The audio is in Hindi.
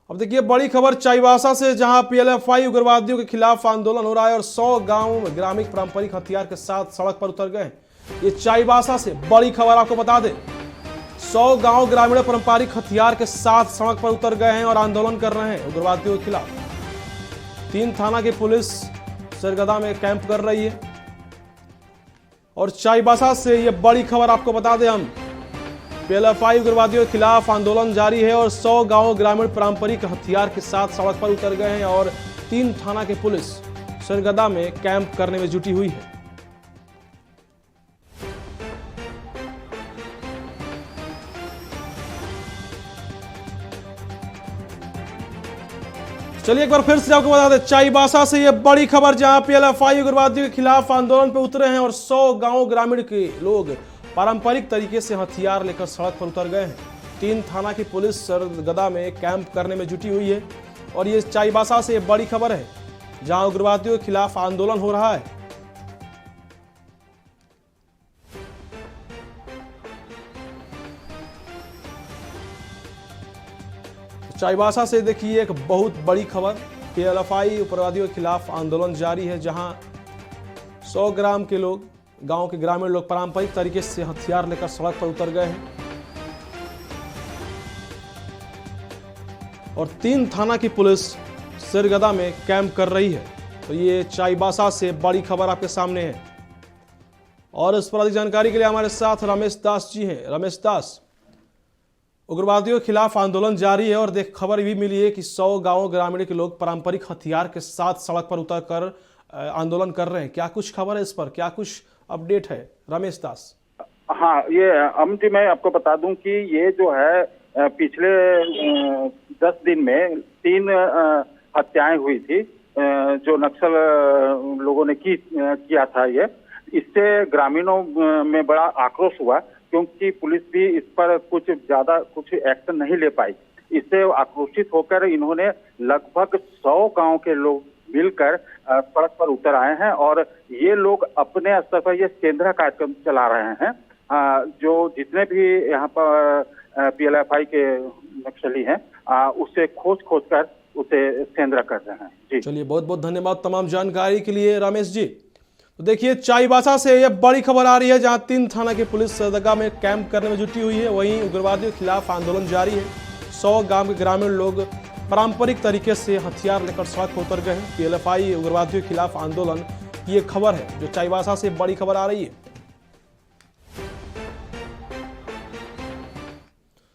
अब देखिए बड़ी खबर चाईबासा से, जहां पीएलएफआई उग्रवादियों के खिलाफ आंदोलन हो रहा है और 100 गांव ग्रामीण पारंपरिक हथियार के साथ सड़क पर उतर गए हैं। ये चाईबासा से बड़ी खबर आपको बता दें, 100 गांव ग्रामीण पारंपरिक हथियार के साथ सड़क पर उतर गए हैं और आंदोलन कर रहे हैं उग्रवादियों के खिलाफ। 3 थाना की पुलिस सरगदा में कैंप कर रही है। और चाईबासा से ये बड़ी खबर आपको बता दें हम, पीएलएफआई उग्रवादियों के खिलाफ आंदोलन जारी है और 100 गांव ग्रामीण पारंपरिक हथियार के साथ सड़क पर उतर गए हैं और 3 थाना की पुलिस सरगदा में कैंप करने में जुटी हुई है। चलिए एक बार फिर से आपको बता दें, चाईबासा से ये बड़ी खबर, जहां पीएलएफआई उग्रवादियों के खिलाफ आंदोलन पर उतरे हैं और 100 गांव ग्रामीण के लोग पारंपरिक तरीके से हथियार लेकर सड़क पर उतर गए हैं। 3 थाना की पुलिस सरगदा में कैंप करने में जुटी हुई है और ये चाईबासा से बड़ी खबर है, जहां उग्रवादियों के खिलाफ आंदोलन हो रहा है। चाईबासा से देखिए एक बहुत बड़ी खबर, पीएलएफआई उग्रवादियों के खिलाफ आंदोलन जारी है, जहां 100 ग्राम के लोग, गांव के ग्रामीण लोग पारंपरिक तरीके से हथियार लेकर सड़क पर उतर गए हैं और 3 थाना की पुलिस सरगदा में कैंप कर रही है। तो ये चाईबासा से बड़ी खबर आपके सामने है। और इस पर अधिक जानकारी के लिए हमारे साथ रमेश दास जी हैं। रमेश दास, उग्रवादियों के खिलाफ आंदोलन जारी है और देख खबर भी मिली है कि 100 गांव ग्रामीण के लोग पारंपरिक हथियार के साथ सड़क पर उतरकर आंदोलन कर रहे हैं। क्या कुछ खबर है इस पर, क्या कुछ अपडेट है रमेश दास? हाँ, ये अमित जी, मैं आपको बता दूं कि ये जो है पिछले 10 दिन में 3 हत्याएं हुई थी जो नक्सल लोगों ने किया था। ये इससे ग्रामीणों में बड़ा आक्रोश हुआ, क्योंकि पुलिस भी इस पर कुछ एक्शन नहीं ले पाई। इससे आक्रोशित होकर इन्होंने लगभग 100 गांव के लोग मिलकर सड़क पर उतर आए हैं और ये लोग अपने स्तर पर ये सेंधरा कार्यक्रम चला रहे हैं। जो जितने भी यहाँ पर पीएलएफआई के नक्सली हैं उसे खोज कर उसे सेंधरा कर रहे हैं। जी चलिए, बहुत बहुत धन्यवाद तमाम जानकारी के लिए रमेश जी। तो देखिए चाईबासा से यह बड़ी खबर आ रही है, जहां 3 थाना की पुलिस सरगदा में कैंप करने में जुटी हुई है। वहीं उग्रवादियों के खिलाफ आंदोलन जारी है। 100 गांव के ग्रामीण लोग पारंपरिक तरीके से हथियार लेकर सड़क पर उतर गए हैं। पीएलएफआई उग्रवादियों के खिलाफ आंदोलन की ये खबर है, जो चाईबासा से बड़ी खबर आ रही है।